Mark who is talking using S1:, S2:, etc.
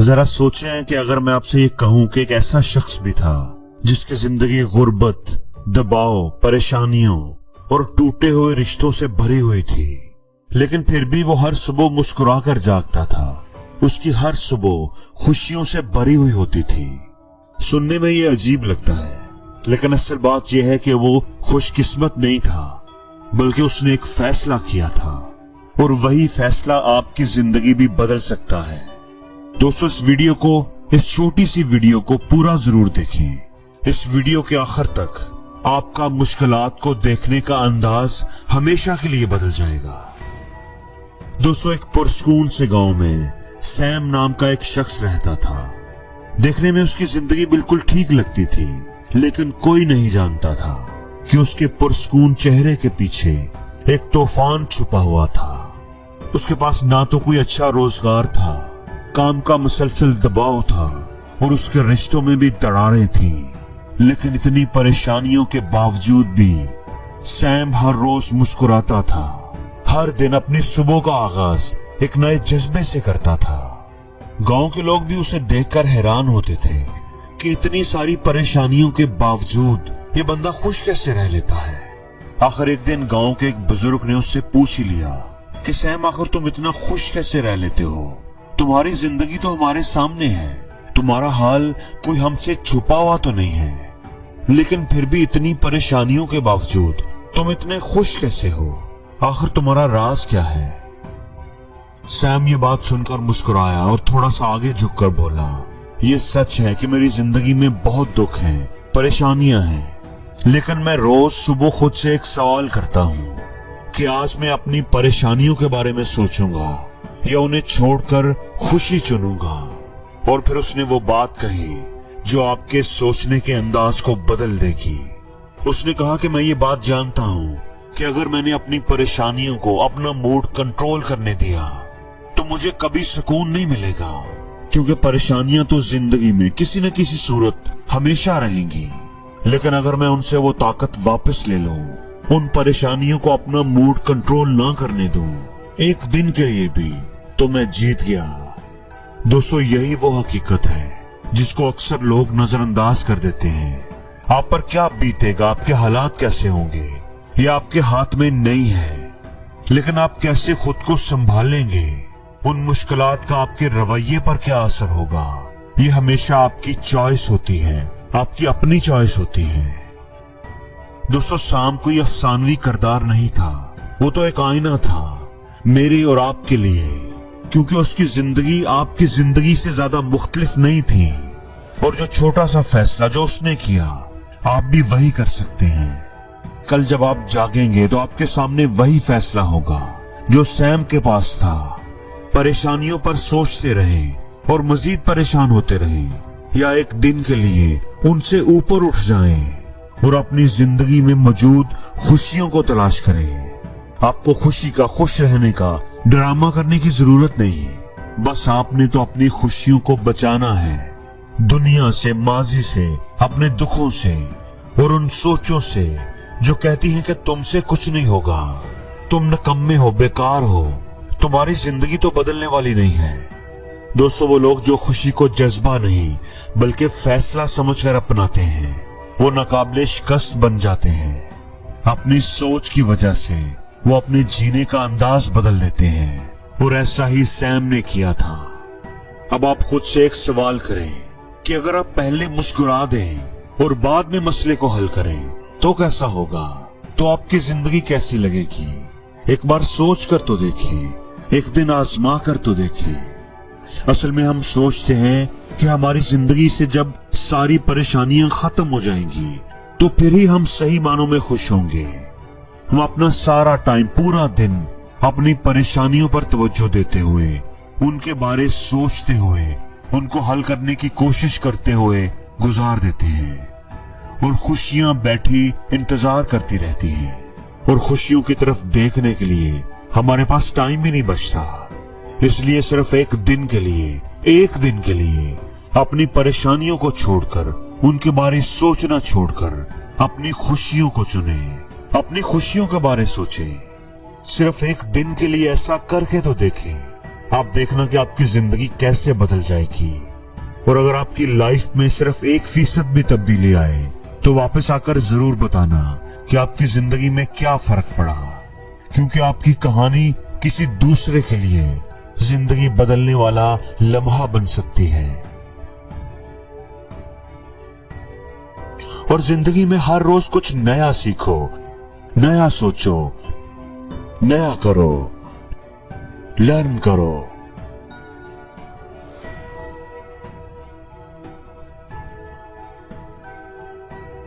S1: जरा सोचें कि अगर मैं आपसे ये कहूं कि एक ऐसा शख्स भी था जिसकी जिंदगी गुर्बत, दबाव, परेशानियों और टूटे हुए रिश्तों से भरी हुई थी, लेकिन फिर भी वो हर सुबह मुस्कुरा कर जागता था। उसकी हर सुबह खुशियों से भरी हुई होती थी। सुनने में ये अजीब लगता है, लेकिन असल बात यह है कि वो खुशकिस्मत नहीं था, बल्कि उसने एक फैसला किया था, और वही फैसला आपकी जिंदगी भी बदल सकता है। दोस्तों, इस छोटी सी वीडियो को पूरा जरूर देखें। इस वीडियो के आखिर तक आपका मुश्किलात को देखने का अंदाज हमेशा के लिए बदल जाएगा। दोस्तों, एक पुरसकून से गांव में सैम नाम का एक शख्स रहता था। देखने में उसकी जिंदगी बिल्कुल ठीक लगती थी, लेकिन कोई नहीं जानता था कि उसके पुरसकून चेहरे के पीछे एक तूफान छुपा हुआ था। उसके पास ना तो कोई अच्छा रोजगार था, काम का मुसलसल दबाव था, और उसके रिश्तों में भी दरारें थी। लेकिन इतनी परेशानियों के बावजूद भी सैम हर रोज मुस्कुराता था। हर दिन अपनी सुबह का आगाज एक नए जज्बे से करता था। गांव के लोग भी उसे देखकर हैरान होते थे कि इतनी सारी परेशानियों के बावजूद ये बंदा खुश कैसे रह लेता है। आखिर एक दिन गांव के एक बुजुर्ग ने उससे पूछ ही लिया कि सैम, आखिर तुम इतना खुश कैसे रह लेते हो? तुम्हारी जिंदगी तो हमारे सामने है, तुम्हारा हाल कोई हमसे छुपा हुआ तो नहीं है, लेकिन फिर भी इतनी परेशानियों के बावजूद तुम इतने खुश कैसे हो? आखिर तुम्हारा राज क्या है? सैम ये बात सुनकर मुस्कुराया और थोड़ा सा आगे झुककर बोला, ये सच है कि मेरी जिंदगी में बहुत दुख हैं, परेशानियां हैं, लेकिन मैं रोज सुबह खुद से एक सवाल करता हूँ कि आज मैं अपनी परेशानियों के बारे में सोचूंगा या उन्हें छोड़कर खुशी चुनूंगा। और फिर उसने वो बात कही जो आपके सोचने के अंदाज को बदल देगी। उसने कहा कि मैं ये बात जानता हूँ कि अगर मैंने अपनी परेशानियों को अपना मूड कंट्रोल करने दिया तो मुझे कभी सुकून नहीं मिलेगा, क्योंकि परेशानियां तो जिंदगी में किसी न किसी सूरत हमेशा रहेंगी। लेकिन अगर मैं उनसे वो ताकत वापस ले लूं, उन परेशानियों को अपना मूड कंट्रोल ना करने दूं एक दिन के लिए भी, तो मैं जीत गया। दोस्तों, यही वो हकीकत है जिसको अक्सर लोग नजरअंदाज कर देते हैं। आप पर क्या बीतेगा, आपके हालात कैसे होंगे, ये आपके हाथ में नहीं है, लेकिन आप कैसे खुद को संभालेंगे, उन मुश्किलात का आपके रवैये पर क्या असर होगा, ये हमेशा आपकी चॉइस होती है, आपकी अपनी चॉइस होती है। दोस्तों, शाम कोई अफसानवी किरदार नहीं था, वो तो एक आईना था मेरे और आपके लिए, क्योंकि उसकी जिंदगी आपकी जिंदगी से ज्यादा मुख्तलिफ नहीं थी। और जो छोटा सा फैसला जो उसने किया, आप भी वही कर सकते हैं। कल जब आप जागेंगे तो आपके सामने वही फैसला होगा जो सैम के पास था। परेशानियों पर सोचते रहे और मजीद परेशान होते रहे, या एक दिन के लिए उनसे ऊपर उठ जाएं और अपनी जिंदगी में मौजूद खुशियों को तलाश करें। आपको खुशी का, खुश रहने का ड्रामा करने की जरूरत नहीं, बस आपने तो अपनी खुशियों को बचाना है दुनिया से, माजी से, अपने दुखों से और उन सोचों से जो कहती हैं कि तुमसे कुछ नहीं होगा, तुम निकम्मे हो, बेकार हो, तुम्हारी जिंदगी तो बदलने वाली नहीं है। दोस्तों, वो लोग जो खुशी को जज्बा नहीं बल्कि फैसला समझकर अपनाते हैं, वो नाकाबिले शिकस्त बन जाते हैं। अपनी सोच की वजह से वो अपने जीने का अंदाज बदल देते हैं, और ऐसा ही सैम ने किया था। अब आप खुद से एक सवाल करें कि अगर आप पहले मुस्कुरा दें और बाद में मसले को हल करें तो कैसा होगा, तो आपकी जिंदगी कैसी लगेगी? एक बार सोच कर तो देखें, एक दिन आजमा कर तो देखें। असल में हम सोचते हैं कि हमारी जिंदगी से जब सारी परेशानियां खत्म हो जाएंगी तो फिर ही हम सही मानों में खुश होंगे। हम अपना सारा टाइम, पूरा दिन अपनी परेशानियों पर तवज्जो देते हुए, उनके बारे सोचते हुए, उनको हल करने की कोशिश करते हुए गुजार देते हैं, और खुशियां बैठी इंतजार करती रहती हैं, और खुशियों की तरफ देखने के लिए हमारे पास टाइम ही नहीं बचता। इसलिए सिर्फ एक दिन के लिए अपनी परेशानियों को छोड़कर, उनके बारे सोचना छोड़कर अपनी खुशियों को चुने, अपनी खुशियों के बारे सोचें। सिर्फ एक दिन के लिए ऐसा करके तो देखें, आप देखना कि आपकी जिंदगी कैसे बदल जाएगी। और अगर आपकी लाइफ में सिर्फ 1% भी तब्दीली आए तो वापस आकर जरूर बताना कि आपकी जिंदगी में क्या फर्क पड़ा, क्योंकि आपकी कहानी किसी दूसरे के लिए जिंदगी बदलने वाला लम्हा बन सकती है। और जिंदगी में हर रोज कुछ नया सीखो, नया सोचो, नया करो, लर्न करो।